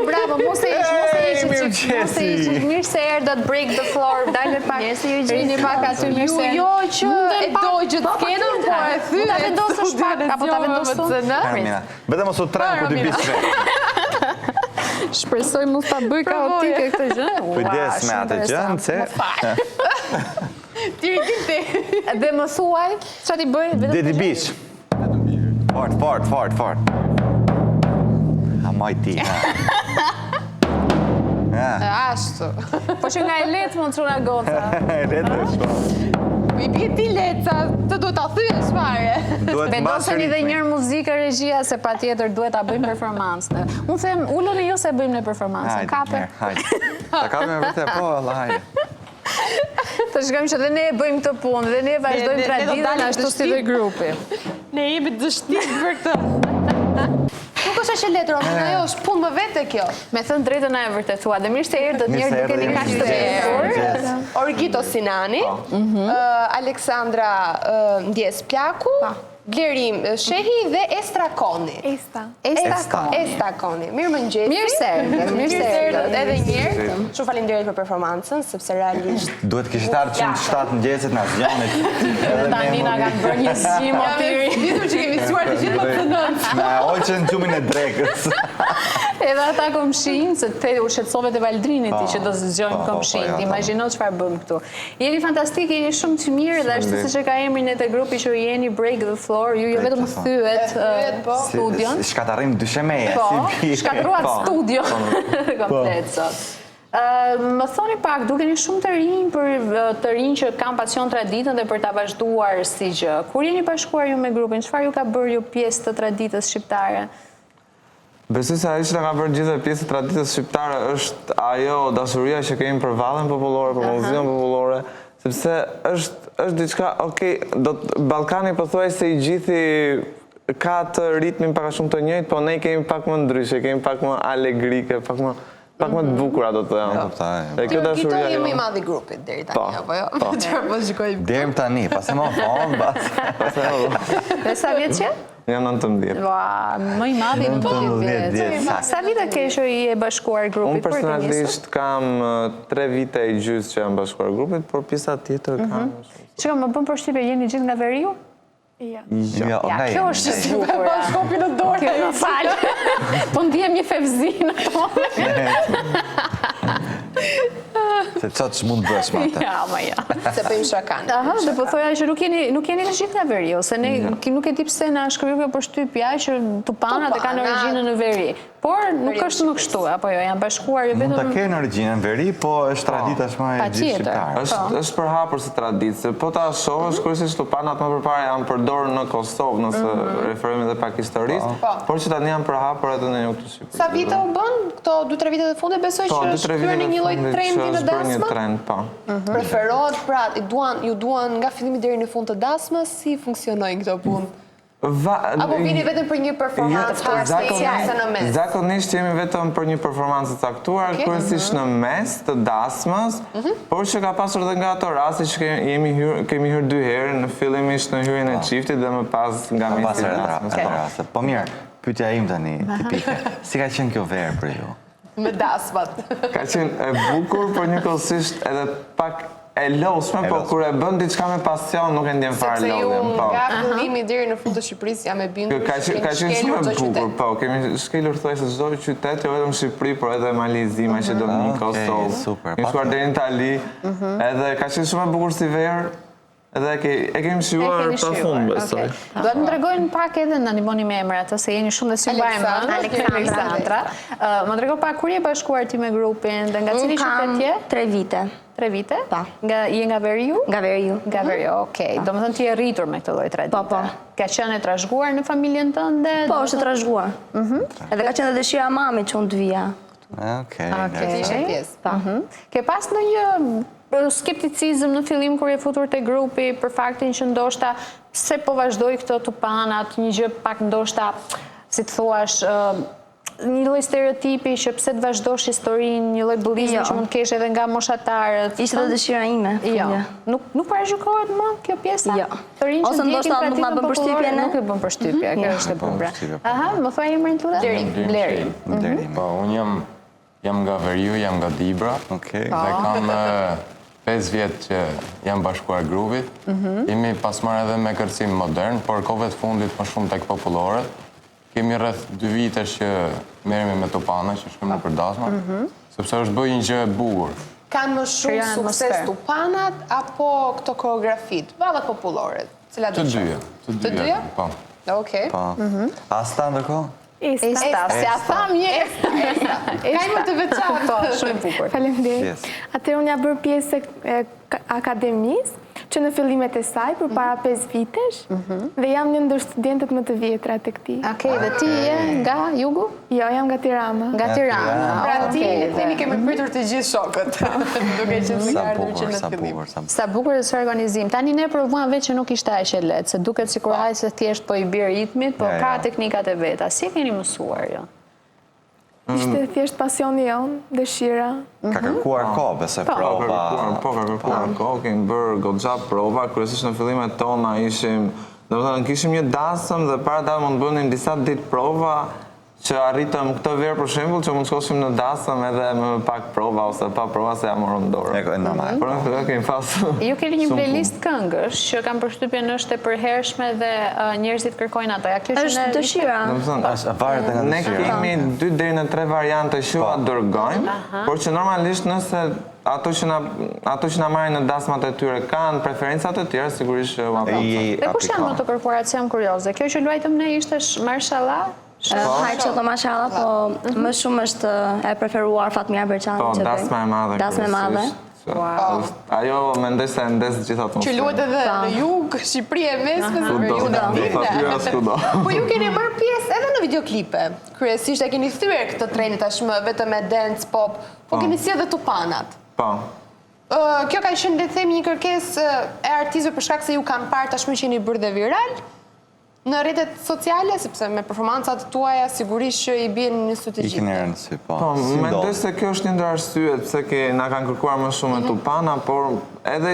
Bravo, mos e ish, mirë se erdhët break the floor, dalë pak, rini pak aty, mirë se jo që e dojgjët skenën, po e thyë, ta vendosësh pak, apo ta vendosësh Bete mos u trenë ku t'i bisve. Shpresoj mos ta bëj kaotike këtë gjë. Kujdes me atë gjën, se... Ti rikiti. Dhe më thuaj, që t'i bëj? Dhe t'i bish. Fort. Maj ti, Ashtu. Po që nga e letë më të quna goca. E letë është. I bje ti letë, të duhet t'a thyë fare. Vendoseni dhe njërë muzikë regjia, se pa tjetër duhet t'a bëjmë performansë. Unë them, ullën e jo se bëjmë në performansë. Kape. Hajde. Ta kape me vete, po, Allah, hajde. Të shkojmë që dhe ne bëjmë të punë, dhe ne vazhdojmë traditën ashtu si dhe grupi. Ne jemi dështit për këtë. Nuk është që letër, ajo është punë më vete kjo. Me thënë drejtën e vërtetua, dhe mirë se erdhët njerë duke një kaqë të erë. Orgito Sinani, Aleksandra Ndjes Plaku, Blerim Shehi dhe Estra Koni. Esta Koni. Mirë më njëti. Mirë se erdhët. Edhe njërë. Shumë falinderit për performancën, sepse realisht... Duhet kishtar 107 njësit në asgjanit. Edhe tani nga kanë bërë një zgjim atyri. Vitur që kemi suar të gjithë më të nëndë. Me oqën gjumin e drekës. Edhe ata komshin, se te u shqetsove të Valdrinit ti që do zgjojnë komshin. Imagjino çfarë bëm këtu. Jeni fantastik, jeni shumë të mirë dhe ashtu siç e ka emrin e te grupi që jeni Break the Floor, ju vetëm thyet studion. Shkatarim dyshemeje. Po, shkatruat studion komplet sot. Më thoni pak, duke një shumë të rinj që kam pasion traditën dhe për ta vazhduar si gjë. Kur jeni bashkuar ju me grupin, çfarë ju ka bërë ju pjesë të traditës shqiptare? Besoj se ajo që na ka bërë gjithë pjesë të traditës shqiptare është ajo dashuria që kemi për vallën popullore, për muzikën popullore, sepse është diçka, Ballkani pothuajse i gjithi ka të ritmin pak a shumë të njëjtë, po ne kemi pak më ndryshe, kemi pak më alegrike, pak më të bukura do të janë. Kito jemi i madh i grupit deri tani, apo jo? Deri tani, pas e më vonë, Dhe sa vjeç je? Jam 19. Më i madh i 19 vjeç. Sa vite ke që i e bashkuar grupit? Unë personalisht kam 3 vite e gjysmë që jam bashkuar grupit, por pjesa tjetër kam... Çka më bën përshtypje, jeni gjithë nga Veriu? Ja, kjo është si bukur. Shkopin në dorë. Kjo më falë. Po ndihem një fevzinë ato. Se qatë që mund bësh ma të. Ja, ma ja. Se bëjmë shakanë. Dhe po thoja që nuk jeni në gjithë nga Veri, ose ne nuk e di pse na shkriju kjo përshtypja që tupanat e kanë origjinën në Veri. Por nuk është më kështu, apo jo, janë bashkuar jo vetëm... Mund të kenë origjinën në Veri, po është tradita shma e gjithë shqiptarë. është përhapur si traditë, po ta shohësh kryesisht tupanat më përpara janë përdorur në Kosovë, nëse referojmë edhe pak historisë, por që tani janë përhapur edhe në jug të Shqipërisë. Sa vite u bën? Këto 2-3 vite të fundit besoj që është kryer një lloj trendi në dasmë? Një trend, po. Preferohet, pra, ju duan nga fillimi deri në fund të dasmës, si funksionojnë këto punë? Apo vini vetëm për një performancë speciale në mes? Zakonisht jemi vetëm për një performancë caktuar, kryesisht në mes të dasmës, por që ka pasur edhe nga ato raste që kemi hyrë 2 herë, në fillimisht në hyrjen e çiftit dhe më pas nga mesi i dasmës. Po mirë, pyetja im tani tipike. Si ka qenë kjo verë për ju? Me dasmat. Ka qenë e bukur, por njëkohësisht edhe pak e lodhshme, po kur e bën diçka me pasion nuk e ndjen fare lodhjen. Sepse ju nga fillimi deri në fund të Shqipërisë jam e bindur Ka qenë shumë e bukur, po, kemi shkelur thuajse çdo qytet, jo vetëm Shqipëri, por edhe Malezi, Maqedoni, Kosovë. Kemi shkuar deri në Itali, edhe ka qenë shumë e bukur si verë. Edhe e kemi shijuar pa fund, besoj. Do të më tregojnë pak edhe në animoni me emrat, se jeni shumë dhe si mbajmë, Aleksandra. Më trego pak, kur je bashkuar ti me grupin, dhe nga cili qytet je? 3 vite. 3 vite? Pa. Je nga Veriu? Nga Veriu. Nga Veriu, okej. Do më thënë ti e rritur me këtë lloj tradite. Po. Ka qenë e trashëguar në familjen tënde? Po, është e trashëguar. Edhe ka qenë dëshira e mamit që unë të vija. Ke pas ndonjë skepticizëm në fillim kur je futur te grupi për faktin që ndoshta pse po vazhdoj këto tupanat, një gjë pak ndoshta, si të thuash, një lloj stereotipi që pse të vazhdosh historinë, një lloj bullizmi që mund të kesh edhe nga moshatarët. Ishte dhe dëshira ime. Jo. Nuk parashikohet më kjo pjesa? Jo. Ose ndoshta nuk ma bën përshtypje ne? Nuk e bën përshtypje, kjo është e bukur. Aha, më thuaj emrin tuaj? Bleri. Po, unë jam nga Veriu, jam nga Dibra. Okej. Dhe kam 5 vjetë që jam bashkuar grupit. Jemi pasmar edhe me kërcim modern, por kohëve të fundit më shumë tek populloret. Kemi rreth 2 vitesh që merremi me Tupana, që shkojmë për dasma, sepse është bëj një gjë e bukur. Kanë më shumë sukses Tupanat apo këto koreografit, vallat popullore? Të dyja. Të dyja? Po. Okej. Asta ndërkohë? Esta, se a tham një Esta. Ka më të veçantë. Shumë bukur. Faleminderit. Atëherë unë jam bërë pjesë e akademisë, që në fillimet e saj për para 5 vitesh, dhe jam një ndër studentët më të vjetra të këtij. Okej, dhe ti je nga jugu? Jo, jam nga Tirana. Nga Tirana. Pra ti themi kemi pritur të gjithë shokët. Duke qenë se ka ardhur që në fillim. Sa bukur është organizim. Tani ne provuam vetë që nuk ishte aq e lehtë, se duket sikur haj se thjesht po i bie ritmit, por ka teknikat e veta. Si e keni mësuar jo? Ishte thjesht pasioni jon, dëshira. Ka kërkuar kohë, besoj prova. Po, ka kërkuar kohë, kemi bërë goxha prova, kryesisht në fillimet tona kishim një dasëm dhe para dalë mund bënim disa ditë prova që arritëm këtë verë për shembull që mund shkoshim në dasëm edhe me pak prova ose pa prova se ja morëm dorë. E normal. Por në fillim kemi pasur. Ju keni një playlist këngësh që kam përshtypjen është e përhershme dhe njerëzit kërkojnë ato. Është dëshira. Varet nga Ne kemi 2 deri në 3 variante që ua dërgojmë, por që normalisht nëse ato që na marrin në dasmat e tyre kanë preferencat e tjera, sigurisht që ua Dhe kush janë më të kërkuarat, se jam kurioze? Kjo që luajtëm ne ishte Marshallah? Hajqo të mashallah, po më shumë është e preferuar Fatmira Berçani që bëjmë. Po, dasma e madhe. Dasma e madhe. Ajo mendoj se ndes gjithë atmosferën. Që luhet edhe në jug, Shqipëri e mesme, po ju keni marrë pjesë edhe në videoklipe. Kryesisht e keni thyer këtë trend tashmë vetëm me dance pop, po keni si edhe Tupanat. Po. Kjo ka qenë le të themi një kërkesë e artistëve për shkak se ju kanë parë tashmë që jeni bërë dhe viral në rrjetet sociale, sepse me performancat tuaja sigurisht që i bien në sy të gjithë. Ikin erën si, po. Po, mendoj se kjo është një ndër arsyet pse na kanë kërkuar më shumë me Tupana, por edhe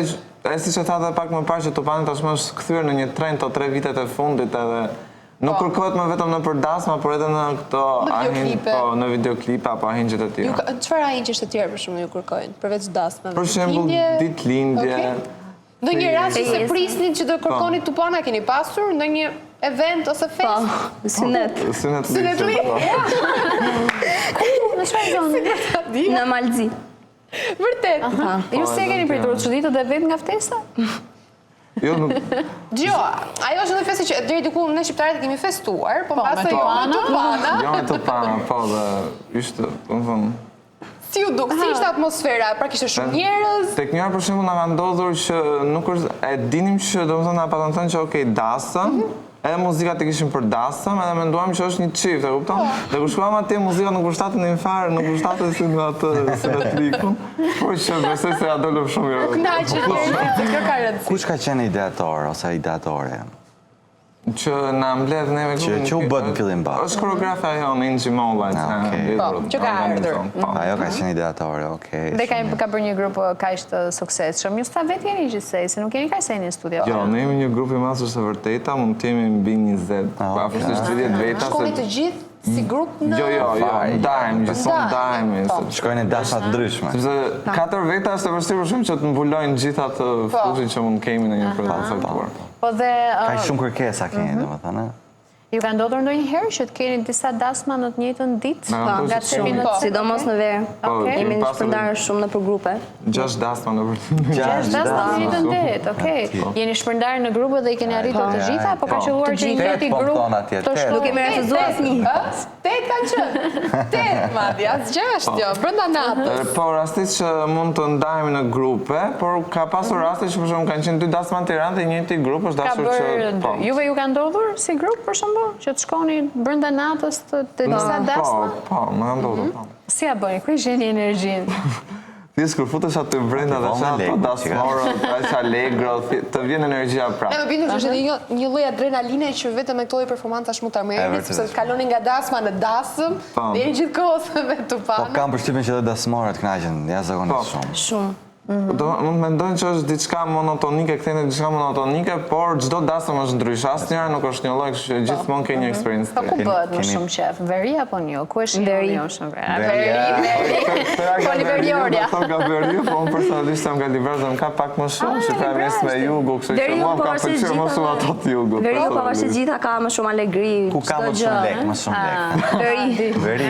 siç e tha pak më parë që Tupana tashmë është kthyer në një trend të 3 vitet e fundit edhe nuk kërkohet më vetëm në përdasma, por edhe në këto në videoklipe apo ahingjet e tjera. Çfarë ahingjesh të tjerë për shembull ju kërkojnë përveç dasmave? Për shembull ditëlindje. Ndonjë rast që se prisnin që do kërkoni Tupana keni pasur, ndonjë event ose fest? Po, synet. Synetli? Në çfarë zonë? Në Malzi. Vërtet? Ju se keni pritur çuditë dhe vetë nga ftesa? Jo, nuk. Gjo, ajo është në festë që deri diku ne shqiptarët kemi festuar, po pastaj Tupana. Jo me Tupana, po dhe ishte, Si u duk, si ishte atmosfera? Pra kishte shumë njerëz? Tek njëra për shembull na ka ndodhur që nuk është e dinim që domethënë na patën thënë që okej, dasëm, edhe muzikat i kishim për dasëm, edhe menduam që është një çift, e kupton? Dhe kur shkuam atje muzika nuk përshtatet në fare, nuk përshtatet si në atë sinetlikun. Po që besoj se ja dolëm shumë mirë. Kënaqet njerëzit, kjo ka rëndësi. Kush ka qenë ideator ose ideatore? Që na mbledh neve grupin. Që u bët në fillim bashkë. Është koreografa e jonë, Inxhi Molla. Që ka ardhur. Ajo ka qenë ideatore, okej. Dhe ka bërë një grup kaq të suksesshëm. Ju sta vetë jeni gjithsej, se nuk keni kaq sa jeni në studio. Jo, ne jemi një grup i madh së vërteta, mund të jemi mbi 20, afërsisht 30 veta. Shkoni të gjithë si grup në... Jo, ndajmë, gjithmonë ndajmë. Shkojnë në dasma të ndryshme. Sepse 4 veta është e vështirë për shumë që të mbulojnë gjitha të fushin që mund kemi në një produksion. Po dhe... Ka shumë kërkesa keni, domethënë. Ju ka ndodhur ndonjëherë që të keni disa dasma në të njëjtën ditë? Nga çepi në sidomos në verë. Jemi në shpërndarë shumë në për grupe. 6 dasma në vërtetë. 6 dasma në njëjtën ditë, okej. Jeni shpërndarë në grupe dhe i keni arritur të gjitha, apo ka qelluar që njëti grup të shkojë? Nuk kemi refuzuar asnjë. 8 kanë qenë. 8 madje, as 6 jo, brenda natës. Po rastis që mund të ndajmë në grupe, por ka pasur raste që për shembull kanë qenë 2 dasma në Tiranë dhe njëjti grup është dashur që Juve ju ka ndodhur si grup për shembull që të shkoni brenda natës të disa dasma? Po, më ndodhur. Si ja bëni? Ku gjeni energjinë? Ti kur futesh aty brenda dhe ato dasmoro, aq allegro, të vjen energjia prapë. Ne më bindur që është një lloj adrenaline që vetëm me këto lloj performancash mund ta merrni, sepse kaloni nga dasma në dasëm, deri gjithkohës me Tupana. Po kam përshtypjen që edhe dasmorët kënaqen jashtëzakonisht shumë. Shumë. Mund mendojnë që është diçka monotonike, kthehen diçka monotonike, por çdo dasëm është ndryshe. Asnjëra nuk është një lloj, kështu që gjithmonë ke një eksperiencë Po të ku re. bëhet më shumë qef? Veri apo një? Ku është veri? Veri. Po nga veri, po unë personalisht jam nga Livorno, më ka pak më shumë, që pra mes me jugu, kështu që mua ka pëlqyer më shumë ato të jugut. Veri pavarësisht gjitha ka më shumë alegri. Ku ka më shumë lek, më shumë lek. Veri.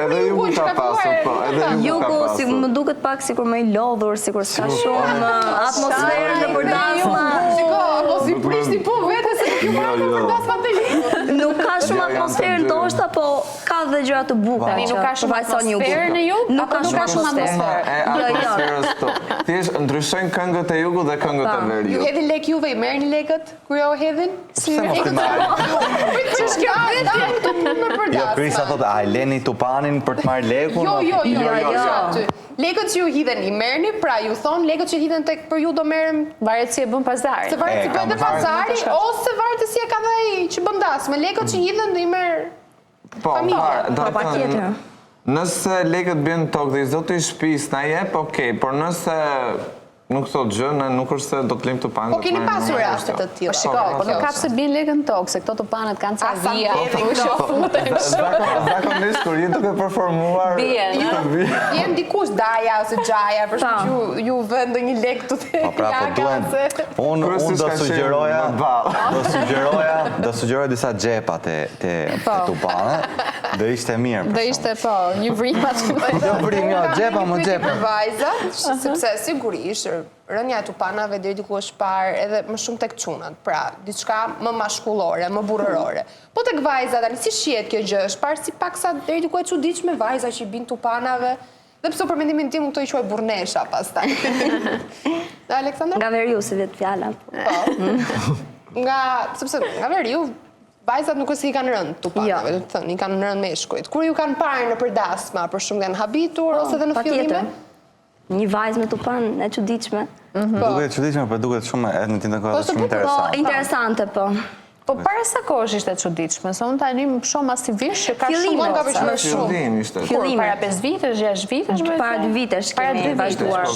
Edhe jugu ka pasur, po, edhe jugu ka Jugu pasur. më duket pak sikur më i lodhur, sikur s'ka shumë atmosferë në përdasma. Shiko, mos i prishni po vete se nuk ju bëra për dasma të ligut. Nuk ka shumë atmosferë ndoshta, po ka dhe gjëra të bukura. Nuk ka shumë atmosferë në jug? Nuk ka shumë atmosferë. Atmosferës to. Thjesht ndryshojnë këngët e jugut dhe këngët e Ju veriut. hedhin lek juve, i merrni lekët kur jo hedhin? Pse mos të marrë? Jo, Krista thotë, a e leni Tupanin për të marrë lekun? Jo. Lekët që ju hidhen i merrni, pra ju thon lekët që hidhen tek për ju do merrem, Varet si e bën pazari. se varet si bëhet pazari ose varet si e ka dhe ai që bën dasmë. Lekët që hidhen i merr. Po, patjetër. Nëse lekët bjen tokë dhe i zoti i shtëpisë na jep, okay, por nëse nuk thot gjë, ne nuk është se do të lëm Tupanin. Po keni pasur raste të tilla. Po shiko, po nuk ka pse bien lekën tokë, se këto Tupanat kanë ca vija. Zakonisht kur jenë duke performuar, Jem dikush Daja ose Xhaja, për shkak ju vën ndonjë lek këtu te. Po pra, po duhen, unë do sugjeroja disa xhepa te Tupane, do ishte mirë. Do ishte po, një vrim aty. Jo vrim, jo, xhepa më xhepa. Për vajzat, sepse sigurisht rënja e Tupanave deri diku është parë edhe më shumë tek çunat, pra diçka më mashkullore, më burrërore. Po tek vajzat, tani si shihet kjo gjë? Është parë si paksa deri diku e çuditshme vajza që i bin Tupanave. Dhe pse për mendimin tim këto i quaj burnesha pastaj. Aleksandra? Nga veriu si vetë fjala. Sepse nga veriu vajzat nuk është i kanë rënë Tupanave, do të thënë, i kanë rënë meshkujt. Kur ju kanë parë në përdasma, për shumë kanë habitur ose edhe në fillime? Një vajzë me Tupan e çuditshme. Duket çuditshme, por duket shumë edhe në tindën kohë shumë interesante. Po, interesante po. Po para sa kohësh ishte çuditshme, se unë tani më shoh masivisht që ka shumë nga pëlqyer shumë. Fillim ishte. Para 5 vitesh, 6 vitesh, Para 2 vitesh Para kemi 2 vazhduar.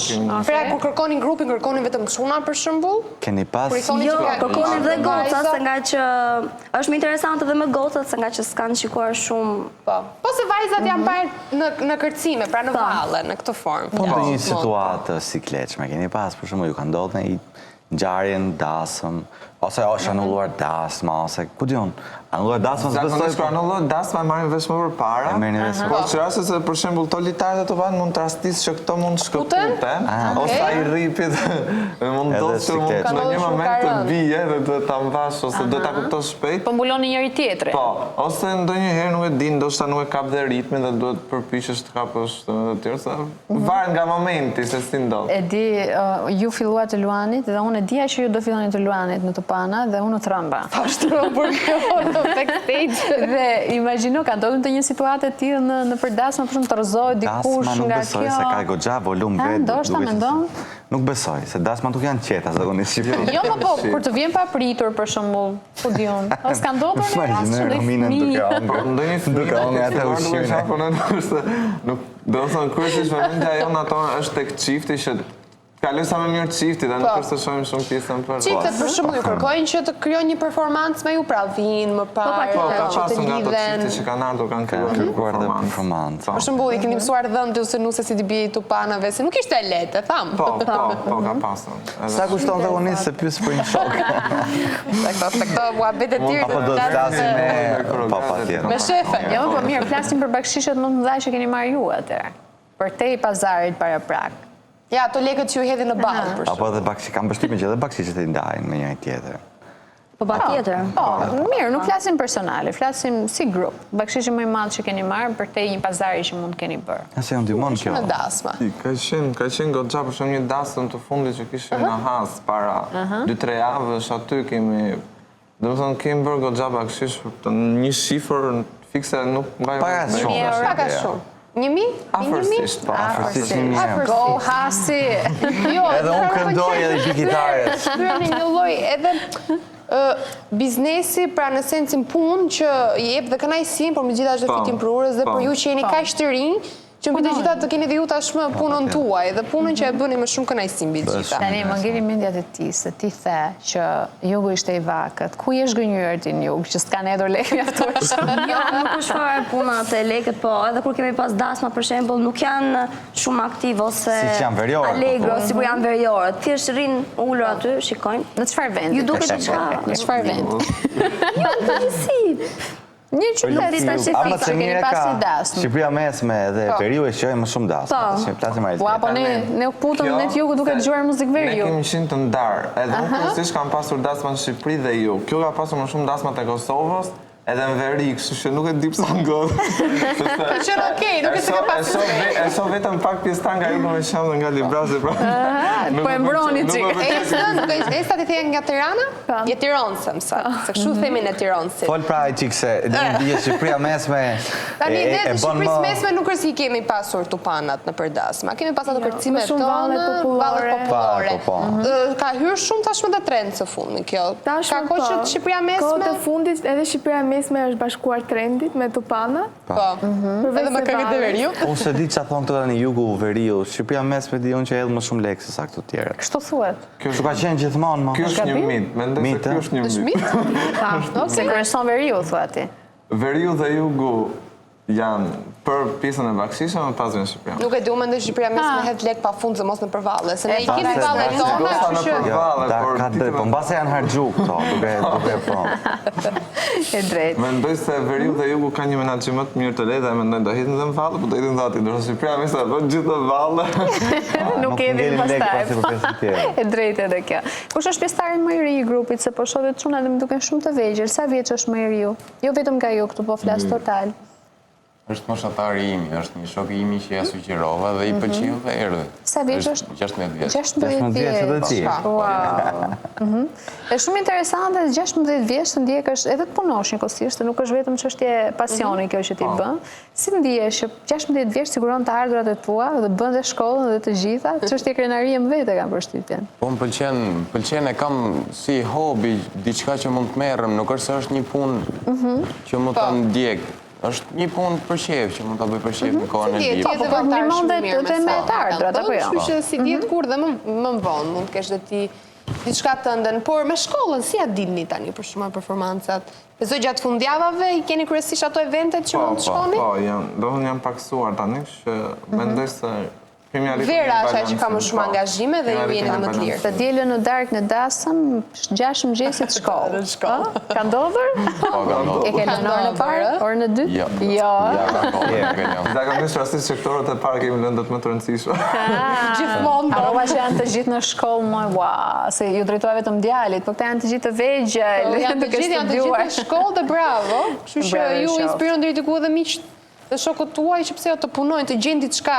Pra kur kërkonin grupin, kërkonin vetëm çuna për shembull? Keni pas? Jo, kërkonin dhe gocat, se nga që është më interesante dhe me gocat, se nga që s'kanë shikuar shumë. Po se vajzat janë parë në kërcime, pra në valle, në këtë formë. Po në një situatë si kleçme, keni pas, për shumë, ju ka ndodhur në ngjarjen dasëm, ose është anulluar dasma, ose ku diun, anulluar dasma s'besoj. Zakonisht për anulluar dasma e marrin vesh më përpara. E merrin vesh më Po që raste se për shembull këto litarët e Tupanit mund të rastis që këto mund shkëputen, ose ai rripit mund ndodhë që mund në një moment të bije dhe duhet ta mbash ose duhet ta kuptosh shpejt. Po mbuloni njëri tjetrin. Po, ose ndonjëherë nuk e di, ndoshta nuk e kap dhe ritmin dhe duhet përpiqesh të kapësh të tjerë, se varet nga momenti se si ndodh. E di, ju filluat të luanit dhe unë e dija që ju do filloni të luanit në Tupana dhe unë u trëmba. Pashtro për kjo në backstage. Dhe imagjino, ka ndodhur të një situatë e tillë në përdasma, për shumë të rrezohet dikush Dasma nuk nga besoj kjo. se ka goxha volum vetë. Ndoshta mendon? Nuk besoj, se dasma nuk janë qeta zakonisht. Jo, më po, kur të vjen pa pritur për shembull, ku diun. Ose ka ndodhur në rast që ndonjë Ndonjë duke ongë atë ushqimin. Nuk do të thonë kryesisht vëmendja jonë ato është tek çifti që kaloj sa më mirë çiftit, dhe nuk është të shohim shumë pjesën për. Çiftet për shembull ju kërkojnë që të krijojnë një performancë me ju, pra vinë më parë, Po, ka që të pasur nga ato lidhen. çifte që kanë ardhur kanë Kërkuar dhe performancë. performancë. Për shembull, i keni mësuar dhëmbë ose nuse si të bie i Tupanave, se nuk ishte lehtë, e tham. Po, ka pasur. Sa kushton zakonisht se pyes për një shok? Se këto muhabete të Apo do të flasim me patjetër. me shefen. Jo, po mirë, flasim për bakshishet më të mëdha që keni marrë ju atëherë. Për te i pazarit para prak. Ja, ato lekët që ju hedhin në ballë për Apo edhe bakshi, kam përshtypjen që edhe bakshishet i ndajnë me njëri tjetër. Po patjetër. Po, mirë, nuk flasim personale, flasim si grup. Bakshishi më i madh që keni marrë për te një pazari që mund keni bërë. Ase janë ndihmon kjo. në dasma. Ka qenë goxha për shumë një dasëm të fundit që kishim në Has para 2-3 javësh, aty kemi, do të thonë kemi bërë goxha bakshish, një shifër fikse nuk mbaj Pak a shumë. Pak a shumë. 1.000? Afërsisht, po. Afërsisht 1.000. Go Hasi! Jo, Edhe unë këndoj edhe i gitares. Në një lloj edhe biznesi, pra në sensin punë që i jep dhe kënaqësinë, por me gjithashtu dhe fitim për urës dhe për ju që jeni kaq të rinj, që mbi të gjitha të keni dhe ju tashmë punën tuaj dhe punën që e bëni me shumë kënaqësi mbi të gjitha. Tani më ngeli mendjat e ti se ti the që jugu ishte i vakët. Ku je zgënjur ti në jug që s'ka hedhur lekë mjaftueshëm? Jo, nuk është fare puna të lekët, po edhe kur kemi pas dasma për shembull, nuk janë shumë aktiv ose Si që janë veriorët, allegro, si kur janë veriorët. Thjesht rrin ulur aty, shikojnë. Në çfarë vendi? Ju duket diçka. Në çfarë vendi? Jo, në përgjithësi. Një qytet specifik Ama që se keni mire pasi ka dasmë. Shqipëria mesme dhe veriu e shqojë më shumë dasmë. Po, apo ne putëm në jugu duke dëgjuar muzikë Ne veriu. kemi qenë të ndarë, edhe unë kërësisht kam pasur dasma në Shqipëri dhe ju. Kjo ka pasur më shumë dasma të Kosovës, edhe në veri, kështu që nuk e di pse ndodh. Qenë okej, nuk e se ka pasur. E so vetëm pak pjesë ta nga ju në me shamë dhe nga Librazi, pra. Po e mbroni çik. E sa ti the nga Tirana? Je Tirancë, mësa. Se kështu themi në Tirancë. Fol pra e qikë se në Shqipëria mesme Tani e dhe të bën Shqipërisë më... mesme nuk është si kemi pasur tupanat në përdasma. Kemi pasur kërcimet shumë tona, vallet popullore. popullore. Ka hyrë shumë tashmë dhe trend së fundmi kjo. Ka kohë që Shqipëria mesme... Kohët e fundit edhe Shqipëria mesme është bashkuar trendit me tupana. Po, edhe me këngët e veriu. Unë se di që a thonë këto në jugu veriu, Shqipëria mesme di unë që edhë më shumë lekë se sa këto tjere. Kështu thuhet. Kështu ka qenë gjithmonë, ma. Kjo është një mit, mendoj se kjo është një mit. Se kërëson veriu, thua ti. Veriu dhe jugu janë për pjesën e baksishme, më pas vjen Shqipëria. Nuk e di, unë mendoj Shqipëria mesme hedh lek pa fund se mos në përvalle. Se ne i kemi se- vallet se- tona, Gosa në kështu që... përvalle, Da, por ka drejt, po mbase janë hargju këto, duke po. E drejt. mendoj se veriu dhe jugu ka një menaxhim më të mirë të lehtë dhe mendoj do hitin dhe në valle, po do hitin dhe aty, ndërsa Shqipëria mesme bën gjithë në valle. Nuk e di Mos ngeli lekë pastaj. pasi për pjesën tjere. E drejt edhe kjo. Kush është pjesëtari më i ri i grupit, se po shoh dhe çuna dhe më duken shumë të vegjël. Sa vjeç është më i riu? Jo vetëm nga ju këtu, po flas total. Është moshatari imi, është një shok imi që ja sugjerova dhe i pëlqeu dhe erdhi. Sa vjeç është? 16 vjeç. 16 vjeç. edhe ti. Wow. Është shumë interesante, 16 vjeç të ndjekësh edhe të punosh njëkohësisht, nuk është vetëm çështje pasioni kjo që ti bën. Si ndihesh që 16 vjeç siguron të ardhurat e tua dhe bën dhe shkollën dhe të gjitha, çështje krenarie më vete kam përshtypjen. Po më pëlqen e kam si hobi, diçka që mund të merrem, nuk është se është një punë që mund ta ndjek. Është një punë për shef që mund ta bëj për shef në kohën e Ti librit. je po ndihmon dhe me të ardhurat, apo jo? Kështu që si dihet kur dhe më vonë mund të kesh dhe ti diçka të ndën, por me shkollën si ja dilni tani për shumë performancat? Besoj gjatë fundjavave i keni kryesisht ato eventet që mund të shkoni? Po, janë paksuar tani, që mendoj se kemi arritur. Vera është ajo që ka më shumë angazhime dhe ju jeni dhe më të lirë. Të dielën në darkë në dasëm, 6 mëngjesit shkollë. Ka ndodhur? Po, ka ndodhur. E ke në orën e parë? Orën e dytë? Jo. Jo. Ja, ka ndodhur. Zakonisht rastisht sektorët e parë kemi lëndët më të rëndësishme. Gjithmonë Harrova që janë të gjithë në shkollë, më wow, se ju drejtoja vetëm djalit, po këta janë të gjithë të vegjël, janë të gjithë në shkollë dhe bravo. Kështu që Bravo, ju qoftë. inspiron deri diku edhe miqt dhe shokët tuaj që pse jo të punojnë, të gjejnë diçka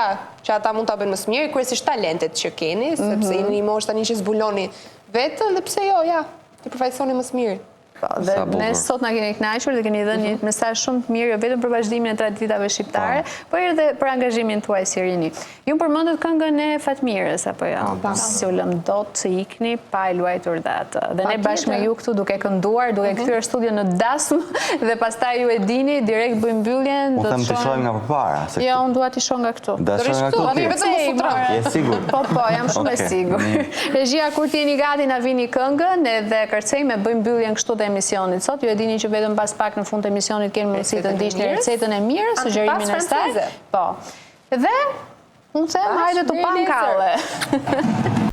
që ata mund ta bëjnë më së miri, kryesisht talentet që keni, sepse jeni një moshë tani që zbuloni vetën dhe pse jo, ja, ti përfaqësoni më së miri. Dhe ne sot na keni kënaqur dhe keni dhënë një mesazh shumë të mirë, jo vetëm për vazhdimin e traditave shqiptare, por edhe për angazhimin tuaj si rini. Ju përmendët këngën e Fatmirës apo jo? Si u lëm dot të ikni pa e luajtur datë. Dhe ne bashkë me ju këtu duke kënduar, duke kthyer studion në dasm dhe pastaj ju e dini, direkt bëjmë mbylljen, Unë them të shohim nga përpara. se Jo, unë dua t'i shoh nga këtu. Da shohim nga këtu ti. vetëm u futron. Je sigur? Po, jam shumë e Okej, sigur. Regjia, kur t'jeni gati na vini këngën edhe kërcejmë, bëjmë mbylljen kështu të emisionit sot. Ju e dini që vetëm pas pak në fund të emisionit keni mundësi të ndiqni recetën e mirës, sugjerimin e saj. Po. Dhe unë them hajde tu pan kalle.